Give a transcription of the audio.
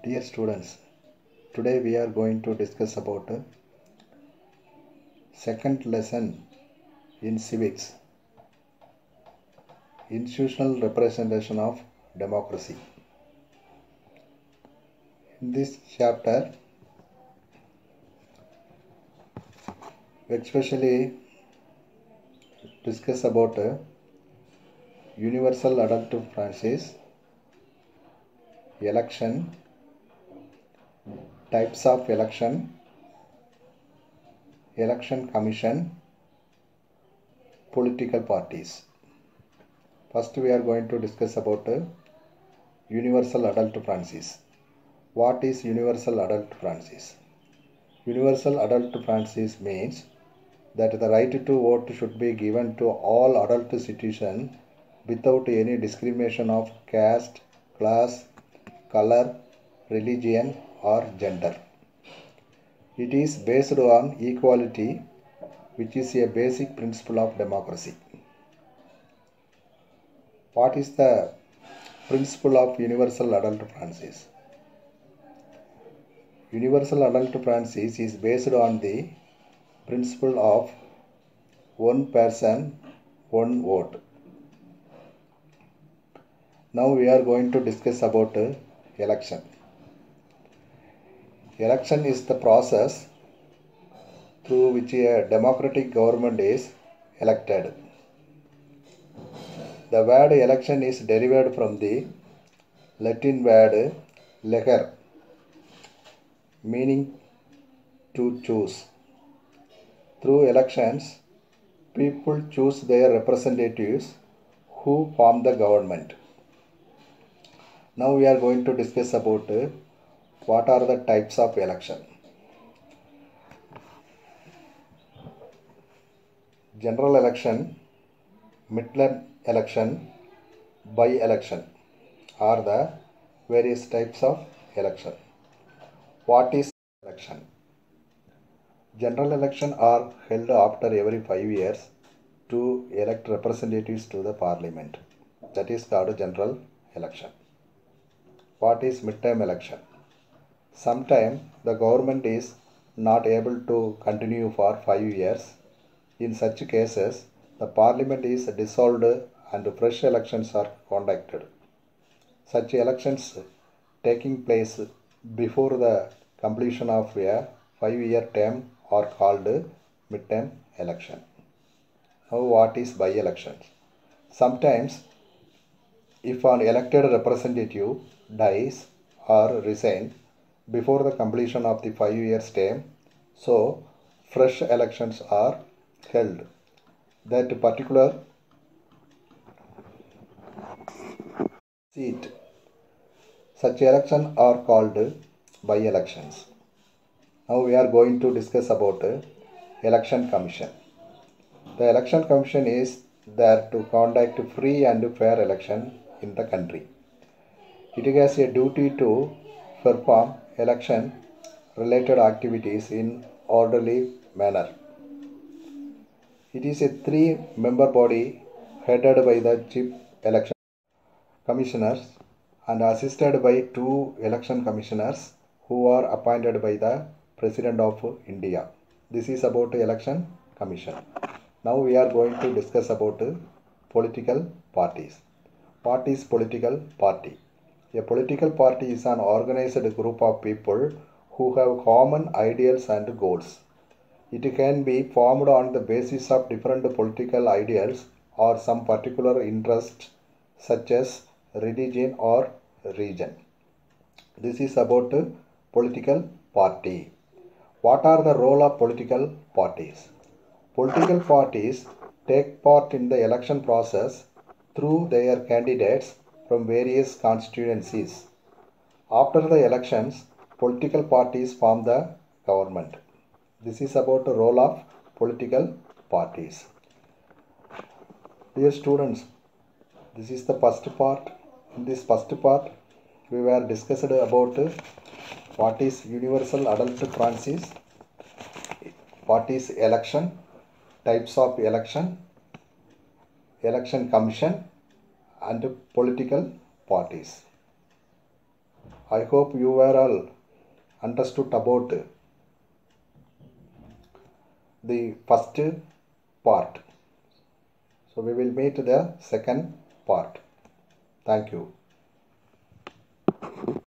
Dear students, today we are going to discuss about second lesson in civics, institutional representation of democracy. In this chapter, we especially discuss about universal adult franchise, election, types of election, election commission, political parties. First we are going to discuss about universal adult franchise. What is universal adult franchise? Universal adult franchise means that the right to vote should be given to all adult citizens without any discrimination of caste, class, color, religion or gender. It is based on equality, which is a basic principle of democracy. What is the principle of universal adult franchise? Universal adult franchise is based on the principle of one person, one vote. Now we are going to discuss about election. Election is the process through which a democratic government is elected. The word election is derived from the Latin word legere, meaning to choose. Through elections, people choose their representatives who form the government. Now we are going to discuss about what are the types of election. General election, midterm election, by-election are the various types of election. What is election? General election are held after every 5 years to elect representatives to the parliament. That is called general election. What is midterm election? Sometimes the government is not able to continue for 5 years. In such cases, the parliament is dissolved and fresh elections are conducted. Such elections taking place before the completion of a 5-year term are called midterm election. Now what is by-elections? Sometimes if an elected representative dies or resigns before the completion of the 5-year term, so fresh elections are held. That particular seat, such elections are called by-elections. Now we are going to discuss about election commission. The election commission is there to conduct free and fair election in the country. It has a duty to perform election related activities in orderly manner. It is a 3-member body headed by the chief election commissioners and assisted by 2 election commissioners who are appointed by the President of India. This is about election commission. Now we are going to discuss about political parties. What is political party? A political party is an organized group of people who have common ideals and goals. It can be formed on the basis of different political ideals or some particular interest such as religion or region. This is about political party. What are the role of political parties? Political parties take part in the election process through their candidates from various constituencies. After the elections, political parties form the government. This is about the role of political parties. Dear students, this is the first part. In this first part, we were discussed about what is universal adult franchise, what is election, types of election, election commission and political parties. I hope you were all understood about the first part. So we will meet the second part. Thank you.